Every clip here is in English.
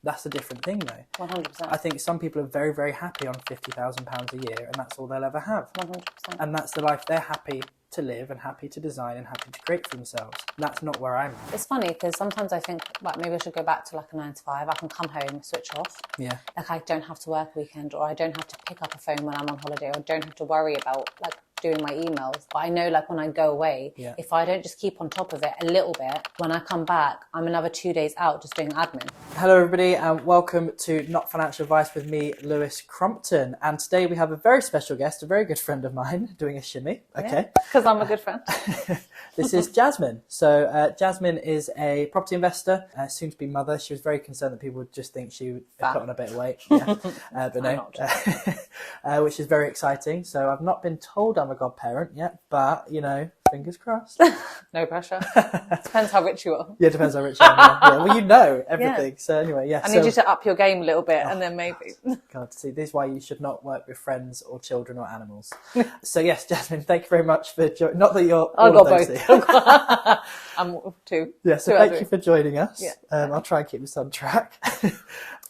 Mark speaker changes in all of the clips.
Speaker 1: That's a different thing though.
Speaker 2: 100%.
Speaker 1: I think some people are very, very happy on £50,000 a year and that's all they'll ever have.
Speaker 2: 100%.
Speaker 1: And that's the life they're happy to live and happy to design and happy to create for themselves. That's not where I'm at.
Speaker 2: It's funny because sometimes I think like maybe I should go back to like a 9 to 5. I can come home, switch off.
Speaker 1: Yeah.
Speaker 2: Like I don't have to work weekend, or I don't have to pick up a phone when I'm on holiday, or I don't have to worry about like doing my emails. But I know like when I go away, if I don't just keep on top of it a little bit, when I come back, I'm another 2 days out just doing admin.
Speaker 1: Hello everybody and welcome to Not Financial Advice with me, Lewis Crompton. And today we have a very special guest, a very good friend of mine, doing a shimmy. Okay.
Speaker 2: Because I'm a good friend.
Speaker 1: This is Jasmine. So Jasmine is a property investor, soon to be mother. She was very concerned that people would just think she would put on a bit of weight. Yeah. But no, which is very exciting. So I've not been told I'm a godparent yet, but you know, fingers crossed.
Speaker 2: No pressure. Depends how rich you are.
Speaker 1: Yeah, depends how rich you are. Yeah. Well, you know everything. Yeah. So anyway, yeah.
Speaker 2: I need you to up your game a little bit, and then maybe.
Speaker 1: God, see, this is why you should not work with friends or children or animals. So yes, Jasmine, thank you very much for joining. Not that you're all
Speaker 2: I've
Speaker 1: of
Speaker 2: got
Speaker 1: those
Speaker 2: both. I'm two.
Speaker 1: Yeah, so thank you for joining us.
Speaker 2: Yeah.
Speaker 1: I'll try and keep this on track.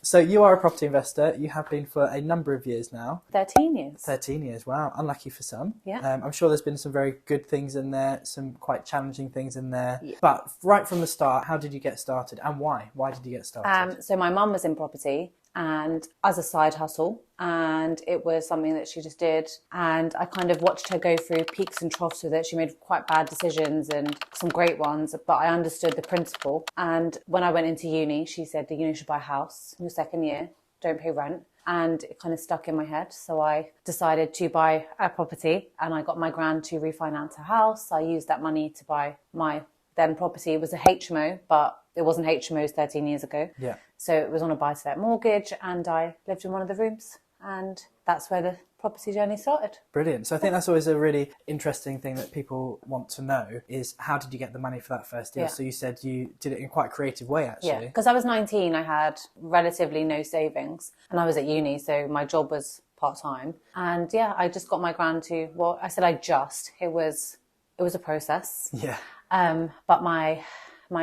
Speaker 1: So you are a property investor. You have been for a number of years now.
Speaker 2: 13 years.
Speaker 1: 13 years, wow. Unlucky for some.
Speaker 2: Yeah.
Speaker 1: I'm sure there's been some very good things in there, some quite challenging things in there. Yeah. But right from the start, how did you get started and why? Why did you get started?
Speaker 2: So my mum was in property and as a side hustle, and it was something that she just did, and I kind of watched her go through peaks and troughs with it. She made quite bad decisions and some great ones, but I understood the principle. And when I went into uni, she said, you should buy a house in your second year, don't pay rent. And it kind of stuck in my head. So I decided to buy a property, and I got my gran to refinance a house. I used that money to buy my then property. It was a HMO, but it wasn't HMOs 13 years ago.
Speaker 1: Yeah.
Speaker 2: So it was on a buy-to-let mortgage, and I lived in one of the rooms, and that's where the property journey started.
Speaker 1: Brilliant. So I think that's always a really interesting thing that people want to know is how did you get the money for that first deal? Yeah. So you said you did it in quite a creative way, actually. Yeah,
Speaker 2: because I was 19, I had relatively no savings, and I was at uni, so my job was part-time. And yeah, I just got my gran to, well, I said it was a process.
Speaker 1: Yeah.
Speaker 2: But my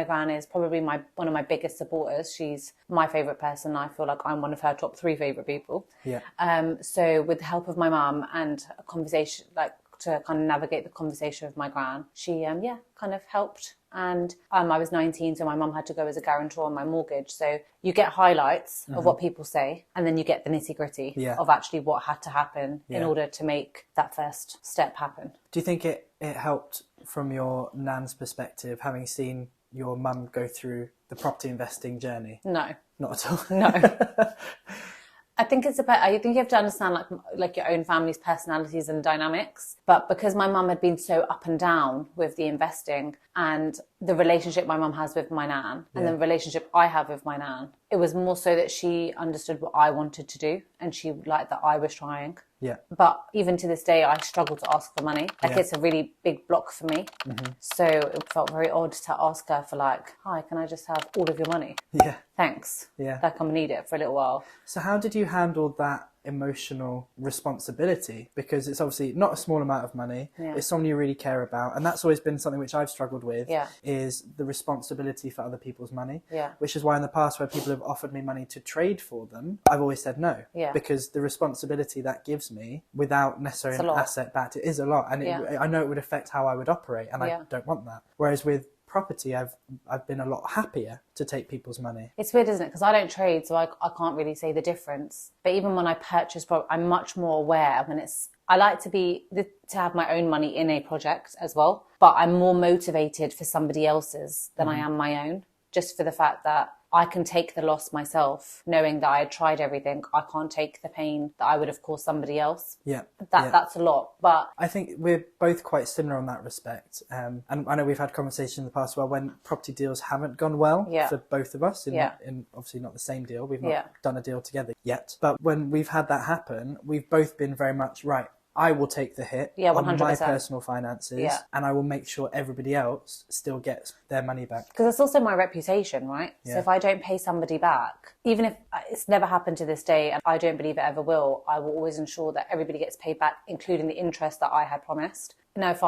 Speaker 2: gran is probably one of my biggest supporters. She's my favourite person. I feel like I'm one of her top 3 favourite people.
Speaker 1: Yeah.
Speaker 2: So with the help of my mum and a conversation, like to kind of navigate the conversation with my gran, she kind of helped. And I was 19, so my mum had to go as a guarantor on my mortgage. So you get highlights of what people say, and then you get the nitty gritty of actually what had to happen in order to make that first step happen.
Speaker 1: Do you think it helped from your nan's perspective, having seen your mum go through the property investing journey?
Speaker 2: No.
Speaker 1: Not at all?
Speaker 2: No. I think I think you have to understand like your own family's personalities and dynamics. But because my mum had been so up and down with the investing and the relationship my mum has with my nan and the relationship I have with my nan, it was more so that she understood what I wanted to do and she liked that I was trying.
Speaker 1: Yeah.
Speaker 2: But even to this day, I struggle to ask for money. It's a really big block for me. Mm-hmm. So it felt very odd to ask her for hi, can I just have all of your money?
Speaker 1: Yeah.
Speaker 2: Thanks.
Speaker 1: Yeah.
Speaker 2: Like I'm going to need it for a little while.
Speaker 1: So how did you handle that emotional responsibility? Because it's obviously not a small amount of money. Yeah. It's someone you really care about. And that's always been something which I've struggled with is the responsibility for other people's money. Yeah. Which is why in the past where people have offered me money to trade for them, I've always said no. Yeah. Because the responsibility that gives me without necessarily an asset backed, it is a lot. And I know it would affect how I would operate and I don't want that. Whereas with property, I've been a lot happier to take people's money.
Speaker 2: It's weird, isn't it? Because I don't trade, so I can't really say the difference. But even when I purchase property, I'm much more aware when I like to have my own money in a project as well, but I'm more motivated for somebody else's than I am my own, just for the fact that I can take the loss myself, knowing that I had tried everything. I can't take the pain that I would have caused somebody else. Yeah. That's a lot. But
Speaker 1: I think we're both quite similar on that respect. And I know we've had conversations in the past where when property deals haven't gone well for both of us, in obviously not the same deal. We've not done a deal together yet. But when we've had that happen, we've both been very much, right, I will take the hit on my personal finances and I will make sure everybody else still gets their money back.
Speaker 2: Because it's also my reputation, right? Yeah. So if I don't pay somebody back, even if it's never happened to this day and I don't believe it ever will, I will always ensure that everybody gets paid back, including the interest that I had promised. Now, if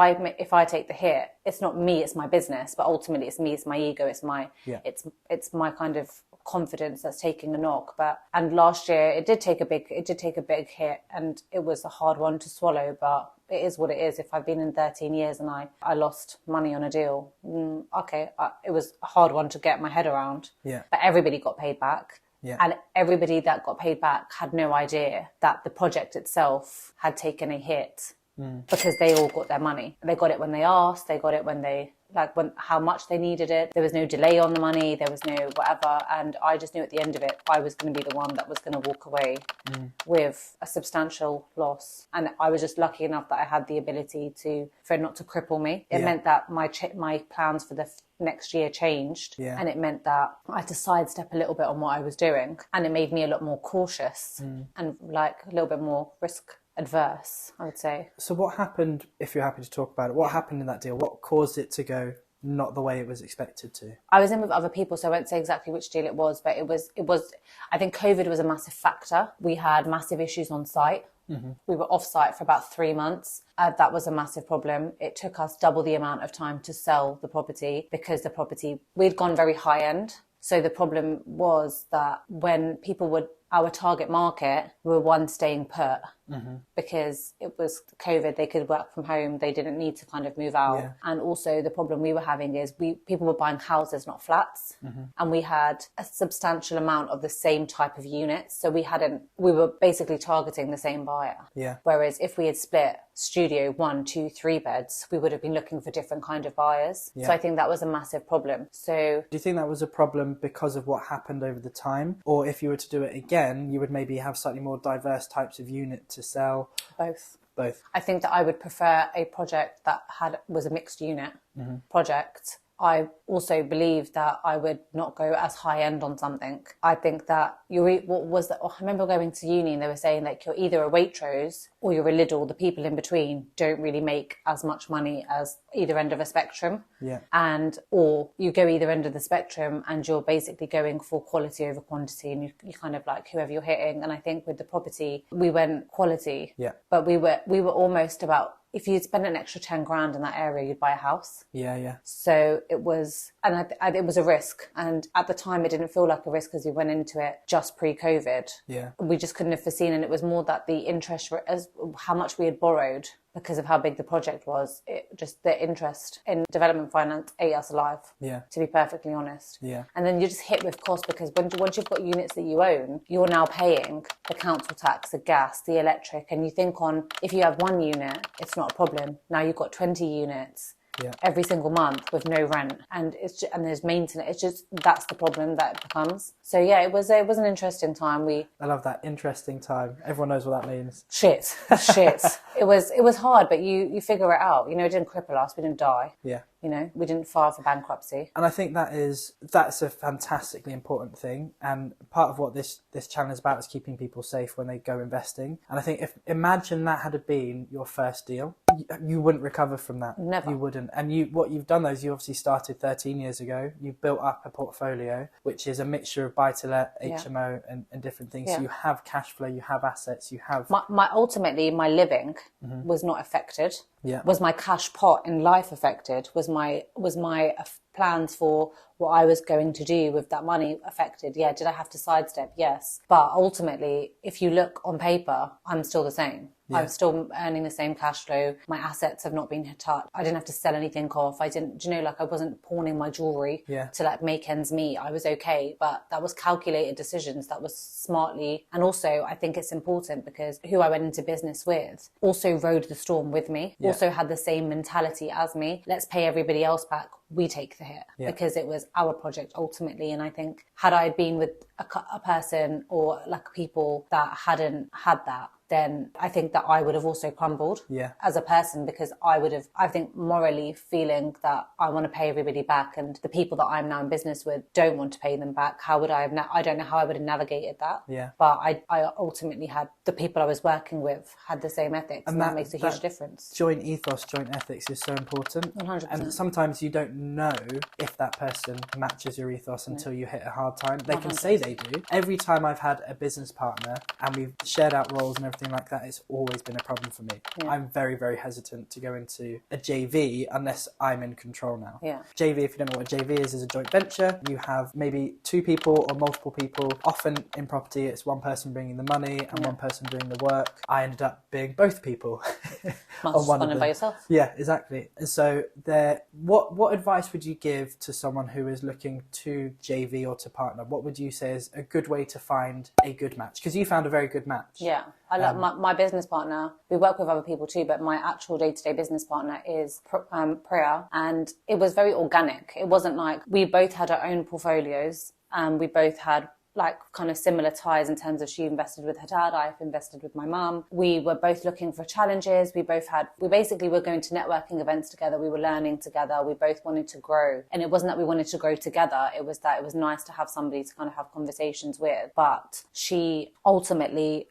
Speaker 2: I take the hit, it's not me, it's my business, but ultimately it's me, it's my ego, it's my kind of confidence that's taking a knock. And last year it did take a big hit, and it was a hard one to swallow, but it is what it is. If I've been in 13 years and I lost money on a deal, it was a hard one to get my head around.
Speaker 1: Yeah.
Speaker 2: But everybody got paid back.
Speaker 1: Yeah.
Speaker 2: And everybody that got paid back had no idea that the project itself had taken a hit, because they all got their money. They got it when they asked, they got it when how much they needed it. There was no delay on the money, there was no whatever. And I just knew at the end of it, I was going to be the one that was going to walk away with a substantial loss. And I was just lucky enough that I had the ability for it not to cripple me. It meant that my plans for the next year changed.
Speaker 1: Yeah.
Speaker 2: And it meant that I had to sidestep a little bit on what I was doing. And it made me a lot more cautious and like a little bit more risk adverse, I would say.
Speaker 1: So what happened, if you're happy to talk about it, what happened in that deal? What caused it to go not the way it was expected to?
Speaker 2: I was in with other people, so I won't say exactly which deal it was, but it was, I think COVID was a massive factor. We had massive issues on site. We were off site for about 3 months. That was a massive problem. It took us double the amount of time to sell the property, because we'd gone very high end. So the problem was that when people our target market were one staying put, because it was COVID, they could work from home, they didn't need to kind of move out.
Speaker 1: Yeah.
Speaker 2: And also the problem we were having is people were buying houses, not flats, and we had a substantial amount of the same type of units, so we were basically targeting the same buyer.
Speaker 1: Yeah.
Speaker 2: Whereas if we had split studio 1, 2, 3 beds, we would have been looking for different kind of buyers.
Speaker 1: Yeah.
Speaker 2: So I think that was a massive problem. So
Speaker 1: do you think that was a problem because of what happened over the time, or if you were to do it again, you would maybe have slightly more diverse types of unit to sell? Both.
Speaker 2: I think that I would prefer a project that was a mixed unit project. I also believe that I would not go as high end on something. I think that I remember going to uni and they were saying that you're either a Waitrose or you're a Lidl. The people in between don't really make as much money as either end of a spectrum.
Speaker 1: Yeah.
Speaker 2: Or you go either end of the spectrum and you're basically going for quality over quantity, and you kind of like whoever you're hitting. And I think with the property, we went quality.
Speaker 1: Yeah.
Speaker 2: But we were almost about, if you'd spend an extra 10 grand in that area, you'd buy a house.
Speaker 1: Yeah.
Speaker 2: So it was, and it was a risk. And at the time, it didn't feel like a risk because we went into it just pre-COVID.
Speaker 1: Yeah.
Speaker 2: We just couldn't have foreseen. And it was more that the interest, how much we had borrowed because of how big the project was. Just the interest in development finance ate us alive.
Speaker 1: Yeah.
Speaker 2: To be perfectly honest.
Speaker 1: Yeah.
Speaker 2: And then you're just hit with cost, because once you've got units that you own, you're now paying the council tax, the gas, the electric, and you think if you have one unit, it's not a problem. Now you've got 20 units.
Speaker 1: Yeah.
Speaker 2: Every single month with no rent, and there's maintenance. That's the problem that it becomes. So yeah, it was an interesting time.
Speaker 1: I love that, interesting time. Everyone knows what that means.
Speaker 2: Shit. It was hard, but you figure it out. It didn't cripple us. We didn't die.
Speaker 1: Yeah.
Speaker 2: We didn't file for bankruptcy.
Speaker 1: And I think that's a fantastically important thing. And part of what this channel is about is keeping people safe when they go investing. And I think imagine that had been your first deal, you wouldn't recover from that.
Speaker 2: Never.
Speaker 1: You wouldn't. And what you've done is you obviously started 13 years ago. You've built up a portfolio, which is a mixture of buy-to-let, HMO and different things.
Speaker 2: Yeah.
Speaker 1: So you have cash flow, you have assets, you have...
Speaker 2: Ultimately, my living was not affected.
Speaker 1: Yeah.
Speaker 2: Was my cash pot in life affected? Was my plans for what I was going to do with that money affected? Yeah. Did I have to sidestep? Yes. But ultimately, if you look on paper, I'm still the same. Yeah. I'm still earning the same cash flow. My assets have not been touched. I didn't have to sell anything off. I wasn't pawning my jewellery to make ends meet. I was okay, but that was calculated decisions. That was smartly. And also, I think it's important because who I went into business with also rode the storm with me, also had the same mentality as me. Let's pay everybody else back. We take the hit because it was our project ultimately. And I think had I been with a person or like people that hadn't had that, then I think that I would have also crumbled as a person, because I think morally feeling that I want to pay everybody back, and the people that I'm now in business with don't want to pay them back. How would I have, I don't know how I would have navigated that. Yeah. But I ultimately had the people I was working with had the same ethics, and that makes a huge difference.
Speaker 1: Joint ethos, joint ethics is so important.
Speaker 2: 100%.
Speaker 1: And sometimes you don't know if that person matches your ethos until you hit a hard time. They 100%. Can say they do. Every time I've had a business partner and we've shared out roles and everything like that, it's always been a problem for me. I'm very, very hesitant to go into a JV unless I'm in control now. JV, if you don't know what a JV is a joint venture. You have maybe 2 people or multiple people. Often in property, it's one person bringing the money and one person doing the work. I ended up being both people.
Speaker 2: Must have gone by yourself.
Speaker 1: Yeah, exactly. And so what advice would you give to someone who is looking to JV or to partner? What would you say is a good way to find a good match? Because you found a very good match.
Speaker 2: Yeah. I love my business partner. We work with other people too, but my actual day-to-day business partner is Priya, and it was very organic. It wasn't like we both had our own portfolios and we both had like kind of similar ties in terms of she invested with her dad, I've invested with my mum. We were both looking for challenges. We basically were going to networking events together. We were learning together. We both wanted to grow. And it wasn't that we wanted to grow together. It was that it was nice to have somebody to kind of have conversations with. But she ultimately,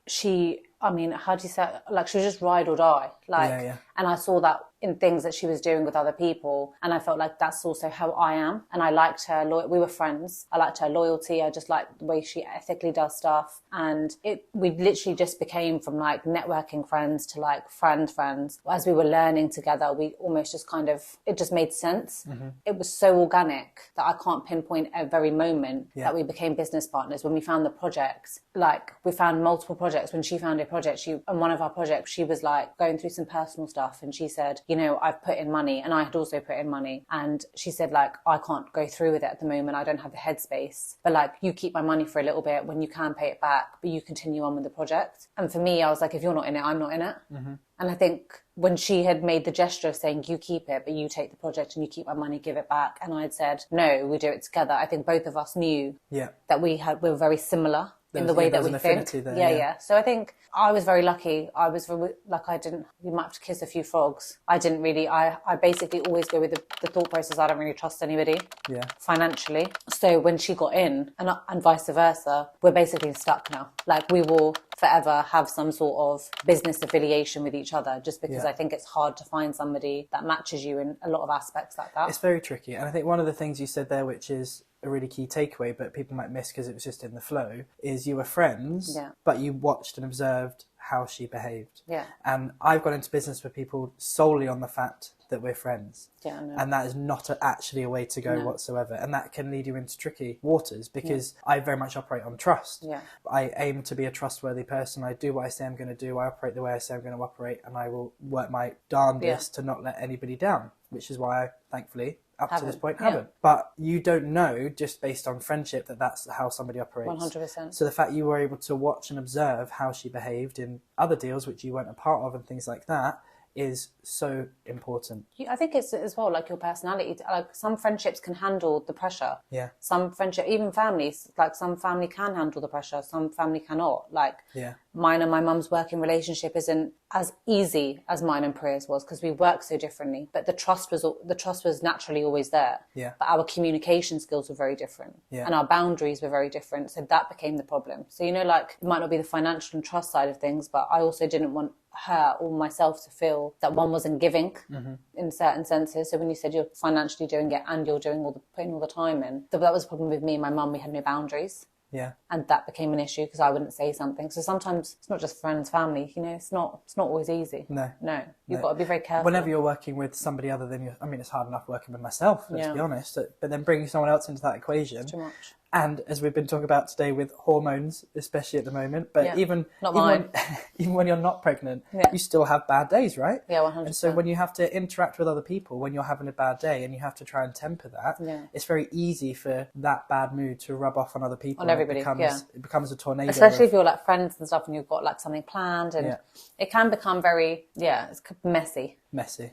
Speaker 2: I mean, how do you say, like, she was just ride or die. Like, and I saw that in things that she was doing with other people. And I felt like that's also how I am. And I liked her, we were friends. I liked her loyalty. I just liked the way she ethically does stuff. And we literally just became from like networking friends to like friends. As we were learning together, we almost just kind of, it just made sense. It was so organic that I can't pinpoint a very moment that we became business partners. When we found the projects, like we found multiple projects. When she found a project, on one of our projects, she was like going through some personal stuff. And she said, you know, I've put in money, and I had also put in money. And she said, like, I can't go through with it at the moment. I don't have the headspace. But like, you keep my money for a little bit. When you can pay it back, but you continue on with the project. And for me, I was like, if you're not in it, I'm not in it. And I think when she had made the gesture of saying, you keep it, but you take the project and you keep my money, give it back. And I had said, no, we do it together. I think both of us knew that we were very similar in the way that we think. There, So I think I was very lucky. I was like, you might have to kiss a few frogs. I didn't really, I basically always go with the thought process. I don't really trust anybody financially. So when she got in and vice versa, we're basically stuck now. Like we will forever have some sort of business affiliation with each other, just because I think it's hard to find somebody that matches you in a lot of aspects like that.
Speaker 1: It's very tricky. And I think one of the things you said there, which is a really key takeaway, but people might miss because it was just in the flow, is you were friends, but you watched and observed how she behaved. And I've gone into business with people solely on the fact that we're friends. And that is not actually a way to go whatsoever. And that can lead you into tricky waters because I very much operate on trust. I aim to be a trustworthy person. I do what I say I'm going to do. I operate the way I say I'm going to operate, and I will work my darndest to not let anybody down, which is why I, thankfully, up to this point haven't. But you don't know just based on friendship that that's how somebody operates.
Speaker 2: 100%.
Speaker 1: So the fact you were able to watch and observe how she behaved in other deals which you weren't a part of and things like that is so important.
Speaker 2: I think it's as well like your personality. Like some friendships can handle the pressure. Some friendship, even families, like some family can handle the pressure, some family cannot. Like mine and my mum's working relationship isn't as easy as mine and Priya's was because we work so differently. But the trust was naturally always there. But our communication skills were very different, and our boundaries were very different. So that became the problem. So like it might not be the financial and trust side of things, but I also didn't want her or myself to feel that one wasn't giving in certain senses. So when you said you're financially doing it and you're doing putting all the time in, that was a problem with me and my mum. We had no boundaries. And that became an issue because I wouldn't say something. So sometimes it's not just friends, family, you know, it's not always easy. No. You've got to be very careful.
Speaker 1: Whenever you're working with somebody other than you, I mean, it's hard enough working with myself, let's be honest, but then bringing someone else into that equation.
Speaker 2: It's too much.
Speaker 1: And as we've been talking about today with hormones, especially at the moment, but even when you're not pregnant, you still have bad days, right?
Speaker 2: 100%.
Speaker 1: And so when you have to interact with other people, when you're having a bad day and you have to try and temper that, it's very easy for that bad mood to rub off on other people.
Speaker 2: On everybody,
Speaker 1: it becomes a tornado.
Speaker 2: Especially if you're like friends and stuff and you've got like something planned and it can become very, it's messy.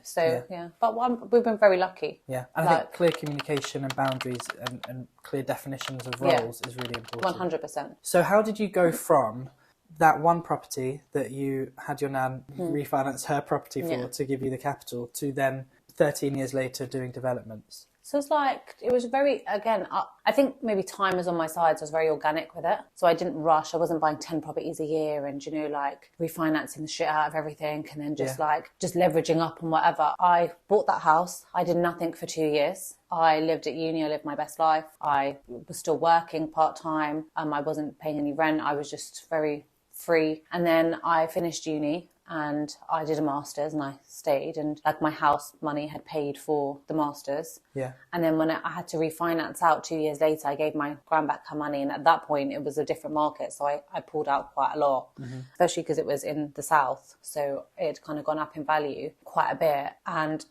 Speaker 2: So, but we've been very lucky.
Speaker 1: And I think clear communication and boundaries and clear definitions of roles is really important.
Speaker 2: 100%.
Speaker 1: So how did you go from that one property that you had your nan refinance her property for to give you the capital to then 13 years later doing developments?
Speaker 2: So it's like, it was very, again, I think maybe time was on my side, so I was very organic with it. So I didn't rush. I wasn't buying 10 properties a year and, you know, like refinancing the shit out of everything and then just leveraging up and whatever. I bought that house. I did nothing for 2 years. I lived at uni. I lived my best life. I was still working part-time. I wasn't paying any rent. I was just very free. And then I finished uni and I did a master's and I stayed, and like my house money had paid for the master's.
Speaker 1: Yeah.
Speaker 2: And then when I had to refinance out 2 years later, I gave my grand back her money, and at that point it was a different market, so I pulled out quite a lot, especially because it was in the south, so it had kind of gone up in value quite a bit. And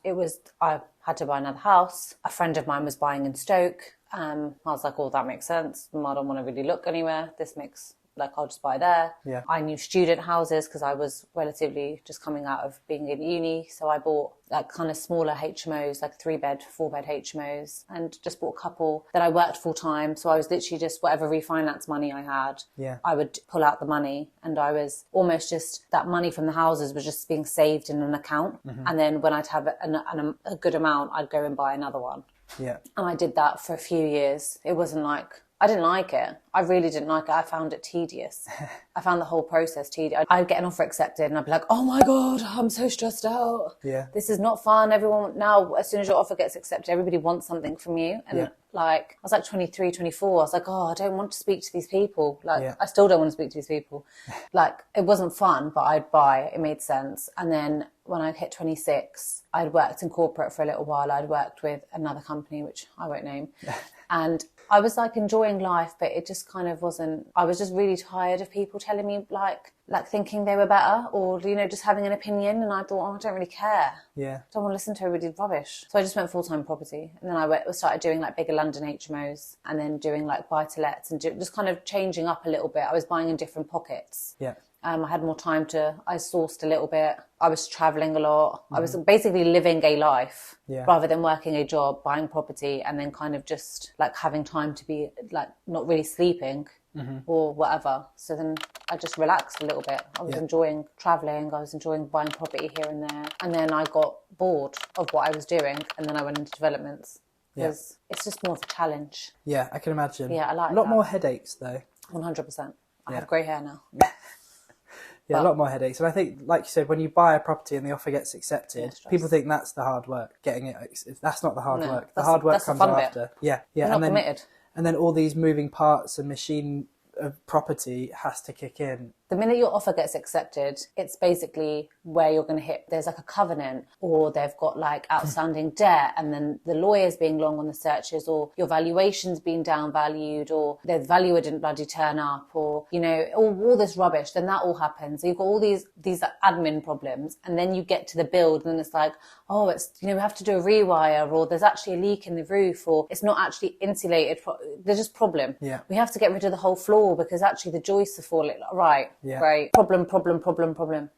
Speaker 2: I had to buy another house. A friend of mine was buying in Stoke. I was like, oh, that makes sense. I don't want to really look anywhere. This makes, like, I'll just buy there.
Speaker 1: Yeah.
Speaker 2: I knew student houses because I was relatively just coming out of being in uni. So I bought like kind of smaller HMOs, like 3-bed, 4-bed HMOs, and just bought a couple. Then I worked full time. So I was literally just whatever refinance money I had, I would pull out the money, and I was almost just that money from the houses was just being saved in an account. And then when I'd have a good amount, I'd go and buy another one.
Speaker 1: Yeah.
Speaker 2: And I did that for a few years. It wasn't like, I didn't like it. I really didn't like it. I found it tedious. I found the whole process tedious. I'd get an offer accepted and I'd be like, oh my God, I'm so stressed out.
Speaker 1: Yeah.
Speaker 2: This is not fun. Everyone, now, as soon as your offer gets accepted, everybody wants something from you. And like, I was like 23, 24. I was like, oh, I don't want to speak to these people. Like, I still don't want to speak to these people. Like, it wasn't fun, but I'd buy it. It made sense. And then when I hit 26, I'd worked in corporate for a little while. I'd worked with another company, which I won't name. And I was like enjoying life, but it just kind of wasn't. I was just really tired of people telling me like thinking they were better, or, you know, just having an opinion. And I thought, oh, I don't really care.
Speaker 1: Yeah.
Speaker 2: I don't want to listen to everybody's rubbish. So I just went full-time property. And then I started doing like bigger London HMOs, and then doing like buy-to-lets, and just kind of changing up a little bit. I was buying in different pockets.
Speaker 1: Yeah.
Speaker 2: I had more time I sourced a little bit. I was traveling a lot. I was basically living a life rather than working a job, buying property, and then kind of just like having time to be like not really sleeping or whatever. So then I just relaxed a little bit. I was enjoying traveling. I was enjoying buying property here and there. And then I got bored of what I was doing, and then I went into developments because it's just more of a challenge.
Speaker 1: Yeah, I can imagine.
Speaker 2: Yeah, I like
Speaker 1: a lot more headaches though.
Speaker 2: 100%. I have grey hair now.
Speaker 1: Yeah, a lot more headaches. And I think, like you said, when you buy a property and the offer gets accepted, people think that's the hard work, getting it. That's not the hard work. The hard work comes after. Yeah, yeah.
Speaker 2: You're not committed.
Speaker 1: And then all these moving parts and machine of property has to kick in.
Speaker 2: The minute your offer gets accepted, it's basically where you're going to hit. There's like a covenant, or they've got like outstanding debt, and then the lawyer's being long on the searches, or your valuation's being downvalued, or the valuer didn't bloody turn up, or, you know, all this rubbish. Then that all happens. So you've got all these like, admin problems, and then you get to the build, and it's like, oh, it's, you know, we have to do a rewire, or there's actually a leak in the roof, or it's not actually insulated. There's just problem.
Speaker 1: Yeah.
Speaker 2: We have to get rid of the whole floor because actually the joists are falling. Right.
Speaker 1: Yeah.
Speaker 2: Right. Problem.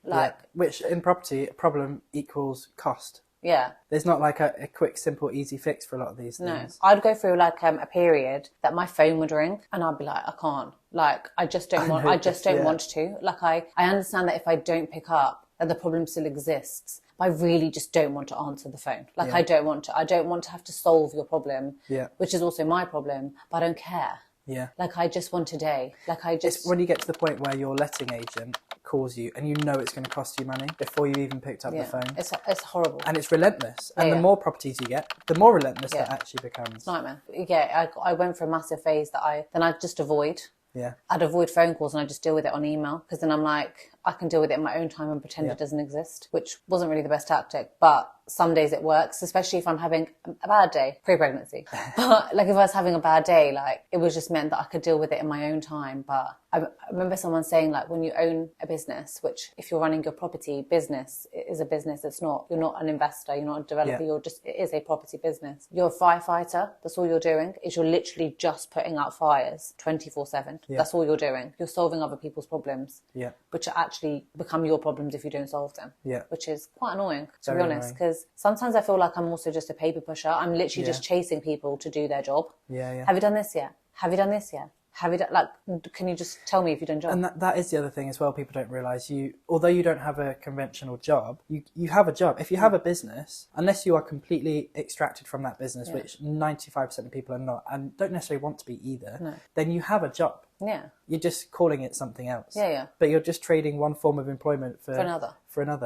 Speaker 2: Like,
Speaker 1: which in property, problem equals cost.
Speaker 2: Yeah.
Speaker 1: There's not like a quick, simple, easy fix for a lot of these things.
Speaker 2: No. I'd go through like a period that my phone would ring and I'd be like, I can't. Like, I just don't want to. Like, I understand that if I don't pick up, that the problem still exists. But I really just don't want to answer the phone. Like, I don't want to have to solve your problem, which is also my problem, but I don't care.
Speaker 1: Yeah.
Speaker 2: Like, I just want a day. Like,
Speaker 1: It's when you get to the point where your letting agent calls you and you know it's going to cost you money before you even picked up the phone.
Speaker 2: It's horrible.
Speaker 1: And it's relentless. And the more properties you get, the more relentless that actually becomes.
Speaker 2: It's a nightmare. Yeah, I went for a massive phase that I'd just avoid.
Speaker 1: Yeah.
Speaker 2: I'd avoid phone calls and I'd just deal with it on email, because then I'm like, I can deal with it in my own time and pretend it doesn't exist, which wasn't really the best tactic. But some days it works, especially if I'm having a bad day, pre-pregnancy. But like if I was having a bad day, like it was just meant that I could deal with it in my own time. But I remember someone saying, like, when you own a business, which if you're running your property business, it is a business. You're not an investor, you're not a developer, it is a property business. You're a firefighter. That's all you're doing, is you're literally just putting out fires 24/7. That's all you're doing. You're solving other people's problems, which actually become your problems if you don't solve them, which is quite annoying, to be honest, because sometimes I feel like I'm also just a paper pusher. I'm literally just chasing people to do their job. Have you done this yet? Have you done this yet? Have you done, like, can you just tell me if you've done job?
Speaker 1: And that is the other thing as well. People don't realise although you don't have a conventional job, you have a job. If you have a business, unless you are completely extracted from that business, which 95% of people are not and don't necessarily want to be either, then you have a job.
Speaker 2: Yeah.
Speaker 1: You're just calling it something else.
Speaker 2: Yeah.
Speaker 1: But you're just trading one form of employment for another.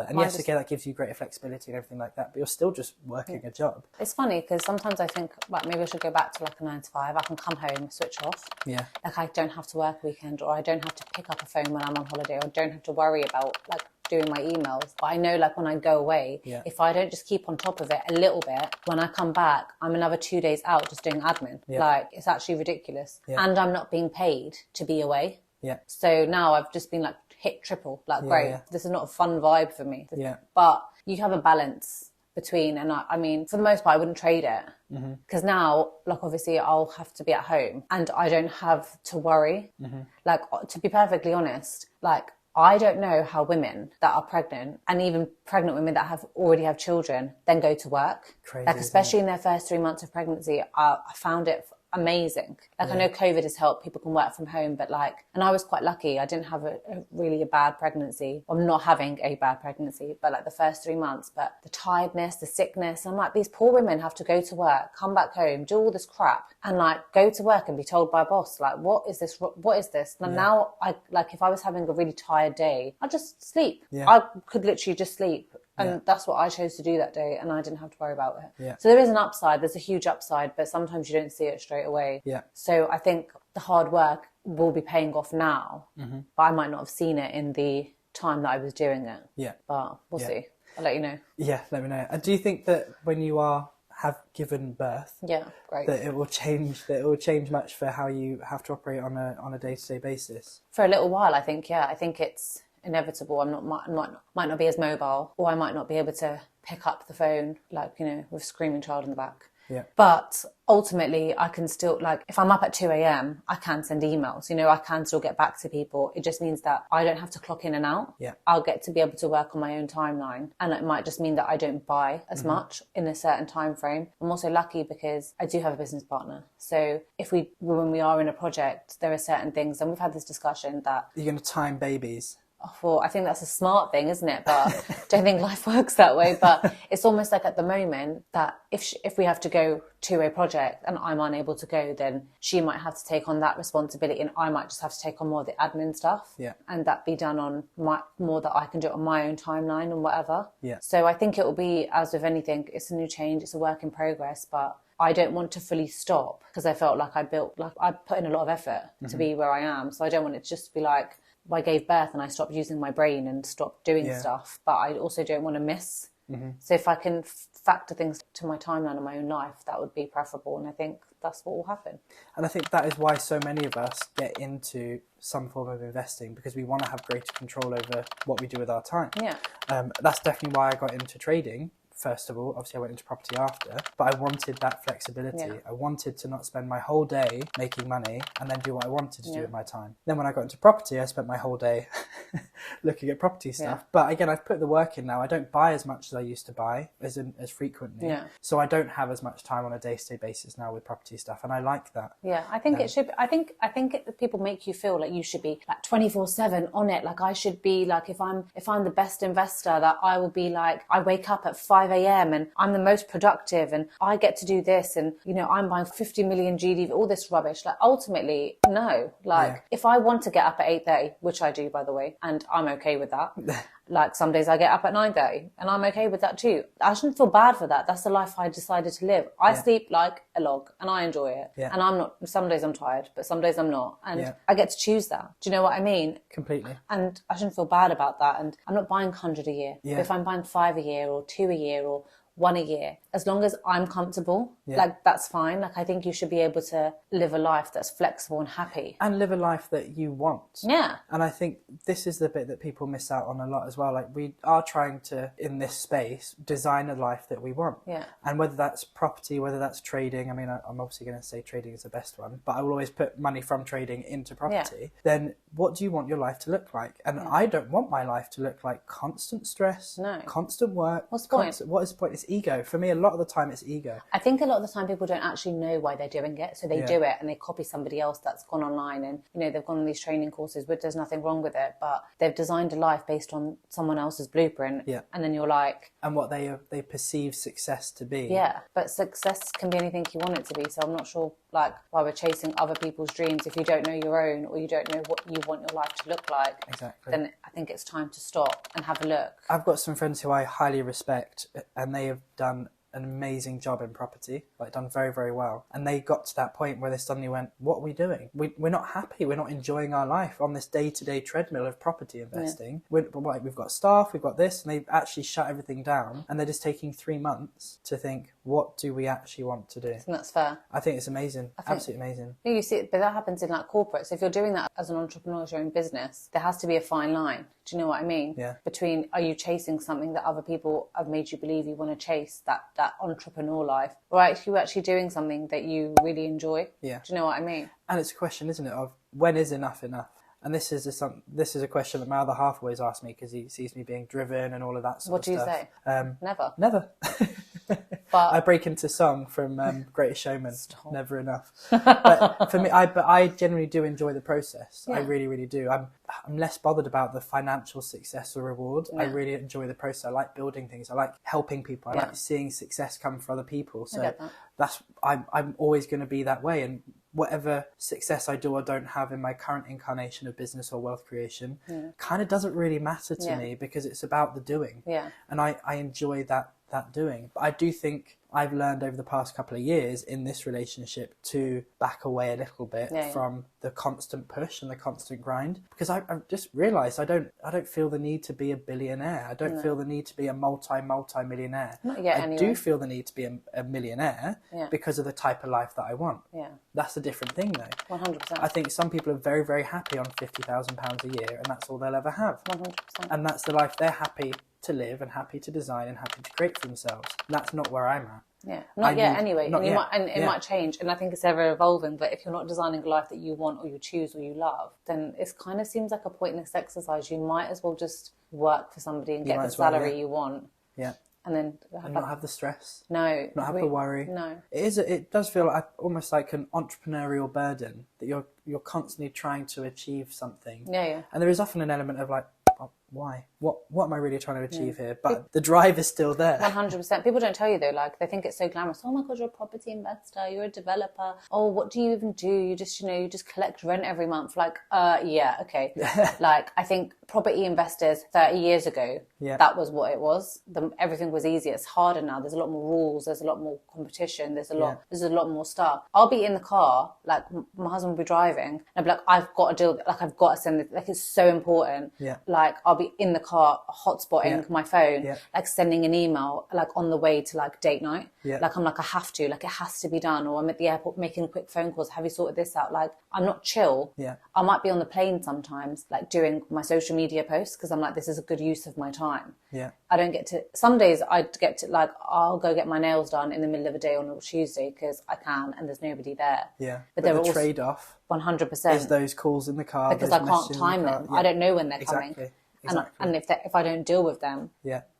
Speaker 1: And yes, okay, that gives you greater flexibility and everything like that, but you're still just working a job.
Speaker 2: It's funny because sometimes I think, like, maybe I should go back to like a 9 to 5. I can come home, switch off.
Speaker 1: Yeah.
Speaker 2: Like, I don't have to work a weekend, or I don't have to pick up a phone when I'm on holiday, or I don't have to worry about like doing my emails. But I know, like, when I go away, if I don't just keep on top of it a little bit, when I come back, I'm another 2 days out just doing admin. Like, it's actually ridiculous. And I'm not being paid to be away.
Speaker 1: Yeah.
Speaker 2: So now I've just been like hit triple. Like, great. This is not a fun vibe for me.
Speaker 1: Yeah.
Speaker 2: But you have a balance between, and I mean, for the most part, I wouldn't trade it. Because now, like, obviously I'll have to be at home and I don't have to worry. Like, to be perfectly honest, like, I don't know how women that are pregnant, and even pregnant women that already have children, then go to work.
Speaker 1: Crazy,
Speaker 2: like, especially in their first 3 months of pregnancy, I found it amazing. Like, I know COVID has helped, people can work from home, but like, and I was quite lucky, I didn't have a really bad pregnancy. I'm not having a bad pregnancy, but like the first 3 months, but the tiredness, the sickness, I'm like, these poor women have to go to work, come back home, do all this crap, and like go to work and be told by a boss, like, what is this? And now I, like, if I was having a really tired day, I'd just sleep. I could literally just sleep. And that's what I chose to do that day, and I didn't have to worry about it.
Speaker 1: Yeah.
Speaker 2: So there is an upside, there's a huge upside, but sometimes you don't see it straight away.
Speaker 1: Yeah.
Speaker 2: So I think the hard work will be paying off now, but I might not have seen it in the time that I was doing it.
Speaker 1: Yeah.
Speaker 2: But we'll see. I'll let you know.
Speaker 1: Yeah, let me know. And do you think that when you have given birth,
Speaker 2: great,
Speaker 1: that it will change much for how you have to operate on a day-to-day basis?
Speaker 2: For a little while, I think, I think it's inevitable. Might not be as mobile, or I might not be able to pick up the phone, like, you know, with a screaming child in the back.
Speaker 1: Yeah.
Speaker 2: But ultimately, I can still, like, if I'm up at 2 a.m, I can send emails, you know, I can still get back to people. It just means that I don't have to clock in and out.
Speaker 1: Yeah.
Speaker 2: I'll get to be able to work on my own timeline. And it might just mean that I don't buy as much in a certain time frame. I'm also lucky because I do have a business partner. So when we are in a project, there are certain things, and we've had this discussion that...
Speaker 1: You're going to time babies.
Speaker 2: Well, I think that's a smart thing, isn't it? But don't think life works that way. But it's almost like at the moment that if we have to go to a project and I'm unable to go, then she might have to take on that responsibility, and I might just have to take on more of the admin stuff.
Speaker 1: Yeah.
Speaker 2: And that be done on more that I can do it on my own timeline and whatever.
Speaker 1: Yeah.
Speaker 2: So I think it will be, as with anything, it's a new change, it's a work in progress, but I don't want to fully stop, because I felt like I put in a lot of effort to be where I am. So I don't want it just to be like, I gave birth and I stopped using my brain and stopped doing stuff, but I also don't want to miss. So if I can factor things to my timeline and my own life, that would be preferable, and I think that's what will happen.
Speaker 1: And I think that is why so many of us get into some form of investing, because we want to have greater control over what we do with our time.
Speaker 2: Yeah.
Speaker 1: That's definitely why I got into trading. First of all, obviously I went into property after, but I wanted that flexibility. Yeah. I wanted to not spend my whole day making money and then do what I wanted to do with my time. Then when I got into property, I spent my whole day looking at property stuff. Yeah. But again, I've put the work in now. I don't buy as much as I used to buy, as frequently. Yeah. So I don't have as much time on a day-to-day basis now with property stuff, and I like that.
Speaker 2: Yeah, I think it should be, I think people make you feel like you should be like 24/7 on it. Like, I should be like, if I'm the best investor, that I will be like, I wake up at 5 a.m. and I'm the most productive and I get to do this, and, you know, I'm buying 50 million GDP, all this rubbish. Like, ultimately, no. Like, if I want to get up at 8:30, which I do, by the way, and I'm okay with that. Like, some days I get up at 9:30 and I'm okay with that too. I shouldn't feel bad for that. That's the life I decided to live. I sleep like a log and I enjoy it. Yeah. And I'm not, some days I'm tired, but some days I'm not. And I get to choose that. Do you know what I mean?
Speaker 1: Completely.
Speaker 2: And I shouldn't feel bad about that. And I'm not buying 100 a year. Yeah. But if I'm buying 5 a year or 2 a year or 1 a year, as long as I'm comfortable, like, that's fine. Like, I think you should be able to live a life that's flexible and happy.
Speaker 1: And live a life that you want.
Speaker 2: Yeah.
Speaker 1: And I think this is the bit that people miss out on a lot as well. Like, we are trying to, in this space, design a life that we want.
Speaker 2: Yeah.
Speaker 1: And whether that's property, whether that's trading, I mean, I'm obviously going to say trading is the best one, but I will always put money from trading into property. Yeah. Then what do you want your life to look like? And I don't want my life to look like constant stress, constant work.
Speaker 2: What's the point?
Speaker 1: What is the point? It's ego. For me, a lot of the time it's ego.
Speaker 2: I think a lot of the time people don't actually know why they're doing it. So they do it and they copy somebody else that's gone online and, you know, they've gone on these training courses, but there's nothing wrong with it. But they've designed a life based on someone else's blueprint.
Speaker 1: Yeah.
Speaker 2: And then you're like...
Speaker 1: And what they perceive success to be.
Speaker 2: Yeah, but success can be anything you want it to be. So I'm not sure, like, why we're chasing other people's dreams if you don't know your own or you don't know what you want your life to look like.
Speaker 1: Exactly.
Speaker 2: Then I think it's time to stop and have a look.
Speaker 1: I've got some friends who I highly respect, and they have done an amazing job in property, like done very, very well. And they got to that point where they suddenly went, what are we doing? We're not happy. We're not enjoying our life on this day-to-day treadmill of property investing. Yeah. We've got staff, we've got this, and they've actually shut everything down. And they're just taking 3 months to think, what do we actually want to do?
Speaker 2: And that's fair.
Speaker 1: I think it's amazing. Absolutely amazing.
Speaker 2: You see, but that happens in like corporate. So if you're doing that as an entrepreneur, your own business, there has to be a fine line. Do you know what I mean?
Speaker 1: Yeah.
Speaker 2: Between, are you chasing something that other people have made you believe you want to chase, that entrepreneur life, or are you actually doing something that you really enjoy? Yeah. Do you know what I mean?
Speaker 1: And it's a question, isn't it, of when is enough enough? And this is a question that my other half always asks me because he sees me being driven and all of that sort of stuff.
Speaker 2: What do you say? Never.
Speaker 1: Never. But I break into song from Greatest Showman. Stop. Never enough. But for me, I generally do enjoy the process. Yeah. I really, really do. I'm less bothered about the financial success or reward. Yeah. I really enjoy the process. I like building things. I like helping people. I like seeing success come for other people. So I'm always going to be that way. And whatever success I do or don't have in my current incarnation of business or wealth creation kind of doesn't really matter to me because it's about the doing. Yeah. And I enjoy that doing. But I do think I've learned over the past couple of years in this relationship to back away a little bit from the constant push and the constant grind, because I've just realised I don't feel the need to be a billionaire. I don't feel the need to be a multi-millionaire.
Speaker 2: Not yet,
Speaker 1: I do feel the need to be a millionaire because of the type of life that I want. Yeah. That's a different thing though.
Speaker 2: 100%.
Speaker 1: I think some people are very, very happy on £50,000 a year and that's all they'll ever have.
Speaker 2: 100%.
Speaker 1: And that's the life they're happy to live and happy to design and happy to create for themselves. That's not where I'm at.
Speaker 2: Yeah, not yet anyway. It might change, and I think it's ever evolving. But if you're not designing a life that you want or you choose or you love, then it kind of seems like a pointless exercise. You might as well just work for somebody and get the salary you want. Yeah. And then
Speaker 1: not have the stress.
Speaker 2: No.
Speaker 1: Not have the worry.
Speaker 2: No.
Speaker 1: It does feel almost like an entrepreneurial burden that you're constantly trying to achieve something.
Speaker 2: Yeah, yeah.
Speaker 1: And there is often an element of like, why? What am I really trying to achieve here? But the drive is still there.
Speaker 2: 100%. People don't tell you though, like they think it's so glamorous. Oh my God, you're a property investor, you're a developer. Oh, what do you even do? You just collect rent every month. Like, yeah, okay. Like I think property investors 30 years ago, that was what it was. Everything was easier. It's harder now. There's a lot more rules. There's a lot more competition. There's a lot more stuff. I'll be in the car, like my husband will be driving, and I'll be like, I've got to do, like I've got to send it. Like it's so important. Yeah. Like I'll be in the car hotspotting my phone, like sending an email, like on the way to like date night. Yeah. Like I'm like, I have to, like it has to be done. Or I'm at the airport making quick phone calls. Have you sorted this out? Like I'm not chill. Yeah. I might be on the plane sometimes, like doing my social media posts because I'm like, this is a good use of my time. Yeah. I don't get to, some days I get to like, I'll go get my nails done in the middle of a day on a Tuesday because I can and there's nobody there. Yeah.
Speaker 1: But there the trade-off
Speaker 2: 100%
Speaker 1: is those calls in the car.
Speaker 2: Because I can't time them. Yeah. I don't know when they're coming. Exactly. And if I don't deal with them,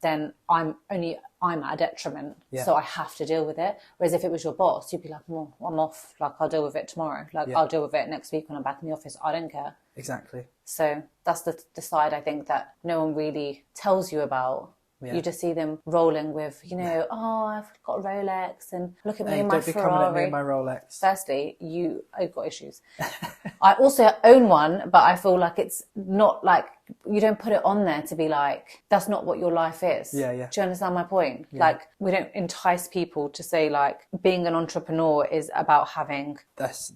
Speaker 2: then I'm at a detriment. Yeah. So I have to deal with it. Whereas if it was your boss, you'd be like, well, I'm off. Like I'll deal with it tomorrow. Like I'll deal with it next week when I'm back in the office. I don't care.
Speaker 1: Exactly.
Speaker 2: So that's the side I think that no one really tells you about. Yeah. You just see them rolling with, oh, I've got a Rolex and look at me in my Ferrari.
Speaker 1: Don't be coming at me in my Rolex.
Speaker 2: Firstly, I've got issues. I also own one, but I feel like it's not like, you don't put it on there to be like, that's not what your life is. Yeah, yeah. Do you understand my point? Yeah. Like, we don't entice people to say like, being an entrepreneur is about having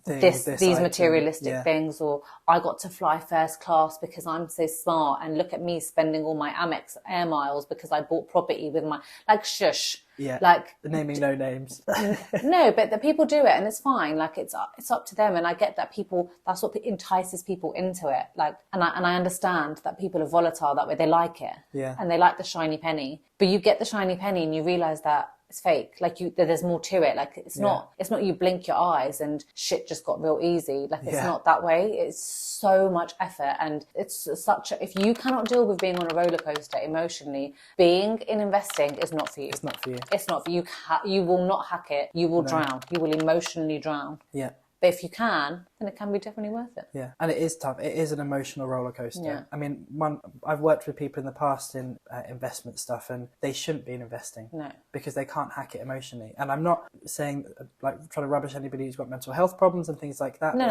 Speaker 2: these materialistic things, or I got to fly first class because I'm so smart, and look at me spending all my Amex air miles because I bought property with my, like, shush.
Speaker 1: Yeah, like naming no names.
Speaker 2: No, but the people do it, and it's fine. Like it's up to them, and I get that people. That's what entices people into it. Like, and I understand that people are volatile that way. They like it, and they like the shiny penny. But you get the shiny penny, and you realise that it's fake. Like there's more to it. Like it's not you blink your eyes and shit just got real easy. Like it's not that way. It's so much effort, and it's if you cannot deal with being on a roller coaster emotionally, being in investing is not for you.
Speaker 1: It's not for you.
Speaker 2: It's not for you. You will not hack it. You will drown. You will emotionally drown.
Speaker 1: Yeah.
Speaker 2: But if you can, then it can be definitely worth it.
Speaker 1: Yeah, and it is tough. It is an emotional roller coaster.
Speaker 2: Yeah.
Speaker 1: I mean, I've worked with people in the past in investment stuff, and they shouldn't be investing.
Speaker 2: No.
Speaker 1: Because they can't hack it emotionally. And I'm not saying, like, trying to rubbish anybody who's got mental health problems and things like that.
Speaker 2: No,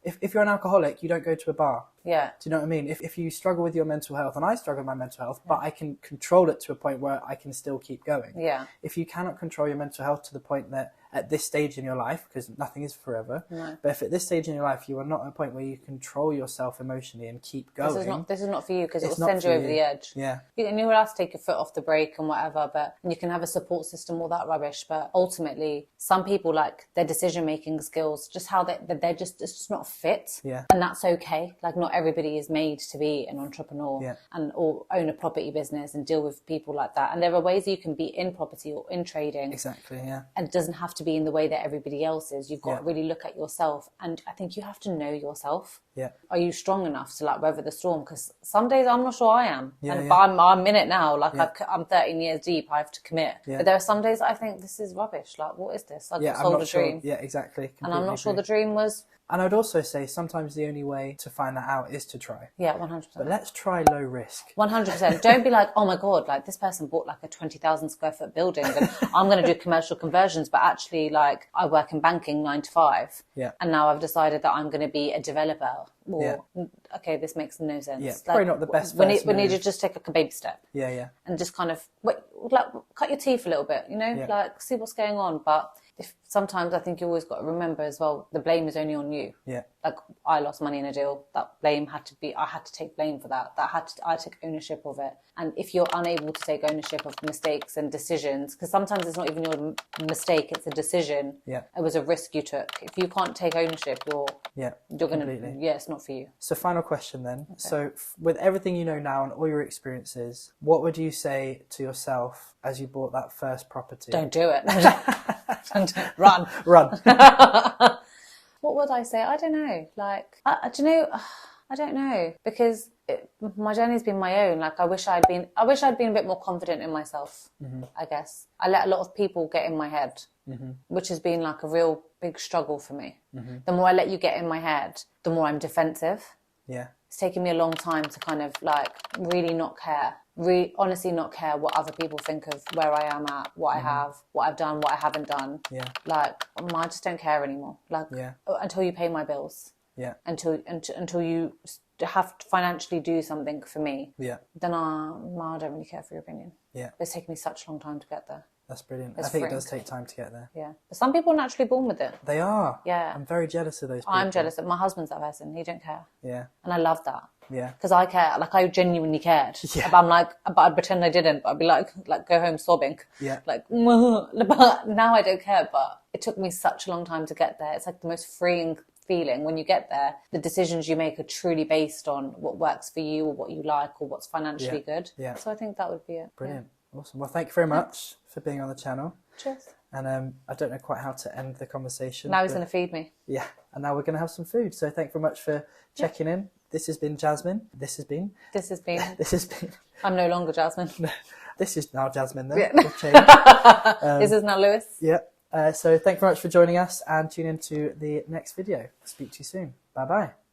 Speaker 1: if you're an alcoholic, you don't go to a bar.
Speaker 2: Yeah.
Speaker 1: Do you know what I mean? If you struggle with your mental health, and I struggle with my mental health, but I can control it to a point where I can still keep going.
Speaker 2: Yeah.
Speaker 1: If you cannot control your mental health to the point that at this stage in your life, because nothing is forever, but if at this stage in your life you are not at a point where you control yourself emotionally and keep going,
Speaker 2: this is not for you, because it will send you over the edge.
Speaker 1: Yeah.
Speaker 2: And you're allowed to take your foot off the brake and whatever, and you can have a support system, all that rubbish. But ultimately, some people, like, their decision making skills, just how they're just, it's just not fit.
Speaker 1: Yeah.
Speaker 2: And that's okay. Like, not everybody is made to be an entrepreneur or own a property business and deal with people like that. And there are ways you can be in property or in trading.
Speaker 1: Exactly. Yeah.
Speaker 2: And it doesn't have to be in the way that everybody else is. You've got to really look at yourself, and I think you have to know yourself.
Speaker 1: Yeah.
Speaker 2: Are you strong enough to, like, weather the storm? Because some days I'm not sure I am,
Speaker 1: but
Speaker 2: I'm in it now. Like, I'm 13 years deep. I have to commit. But there are some days I think this is rubbish. Like, what is this? I just sold a dream.
Speaker 1: Yeah, exactly. Completely
Speaker 2: and I'm not sure the dream was.
Speaker 1: And I'd also say sometimes the only way to find that out is to try.
Speaker 2: Yeah, 100%.
Speaker 1: But let's try low risk.
Speaker 2: 100%. Don't be like, oh my God, like this person bought like a 20,000 square foot building and I'm going to do commercial conversions, but actually, like, I work in banking 9 to 5.
Speaker 1: Yeah.
Speaker 2: And now I've decided that I'm going to be a developer. Or, okay, this makes no sense.
Speaker 1: Yeah,
Speaker 2: like,
Speaker 1: probably not the best.
Speaker 2: We need to just take like a baby step.
Speaker 1: Yeah, yeah.
Speaker 2: And just kind of, like, cut your teeth a little bit, you know, like, see what's going on. But sometimes I think you always got to remember as well, the blame is only on you.
Speaker 1: Yeah.
Speaker 2: Like, I lost money in a deal. That blame had to be, I had to take blame for that. I took ownership of it. And if you're unable to take ownership of mistakes and decisions, because sometimes it's not even your mistake, it's a decision.
Speaker 1: Yeah.
Speaker 2: It was a risk you took. If you can't take ownership, you're going to, it's not for you.
Speaker 1: So final question then. Okay. So with everything you know now and all your experiences, what would you say to yourself as you bought that first property?
Speaker 2: Don't do it. Run.
Speaker 1: Run.
Speaker 2: What would I say? I don't know. Like, I don't know, because my journey's been my own. Like, I wish I'd been a bit more confident in myself. I guess I let a lot of people get in my head, which has been like a real big struggle for me. The more I let you get in my head, the more I'm defensive.
Speaker 1: Yeah.
Speaker 2: It's taken me a long time to kind of, like, really not care. Honestly not care what other people think of where I am at, what I have, what I've done, what I haven't done.
Speaker 1: Yeah.
Speaker 2: Like, I just don't care anymore. Like, until you pay my bills.
Speaker 1: Yeah.
Speaker 2: Until you have to financially do something for me.
Speaker 1: Yeah.
Speaker 2: Then I don't really care for your opinion.
Speaker 1: Yeah.
Speaker 2: It's taken me such a long time to get there.
Speaker 1: That's brilliant. I think it does take time to get there.
Speaker 2: Yeah. But some people are naturally born with it.
Speaker 1: They are.
Speaker 2: Yeah.
Speaker 1: I'm very jealous of those people.
Speaker 2: I'm jealous. My husband's that person. He don't care.
Speaker 1: Yeah.
Speaker 2: And I love that.
Speaker 1: Yeah.
Speaker 2: Because I care. Like, I genuinely cared.
Speaker 1: Yeah.
Speaker 2: But I'm like, but I'd pretend I didn't. But I'd be like go home sobbing.
Speaker 1: Yeah.
Speaker 2: Like, but now I don't care. But it took me such a long time to get there. It's like the most freeing feeling when you get there. The decisions you make are truly based on what works for you or what you like or what's financially good.
Speaker 1: Yeah.
Speaker 2: So I think that would be it.
Speaker 1: Brilliant. Yeah. Awesome. Well, thank you very much for being on the channel.
Speaker 2: Cheers.
Speaker 1: And I don't know quite how to end the conversation.
Speaker 2: Now he's going to feed me.
Speaker 1: Yeah. And now we're going to have some food. So thank you very much for checking in. This has been Jasmine. This has been.
Speaker 2: I'm no longer Jasmine.
Speaker 1: This is now Jasmine then.
Speaker 2: Yeah. This is now Lewis.
Speaker 1: Yeah. So thank you very much for joining us, and tune into the next video. Speak to you soon. Bye bye.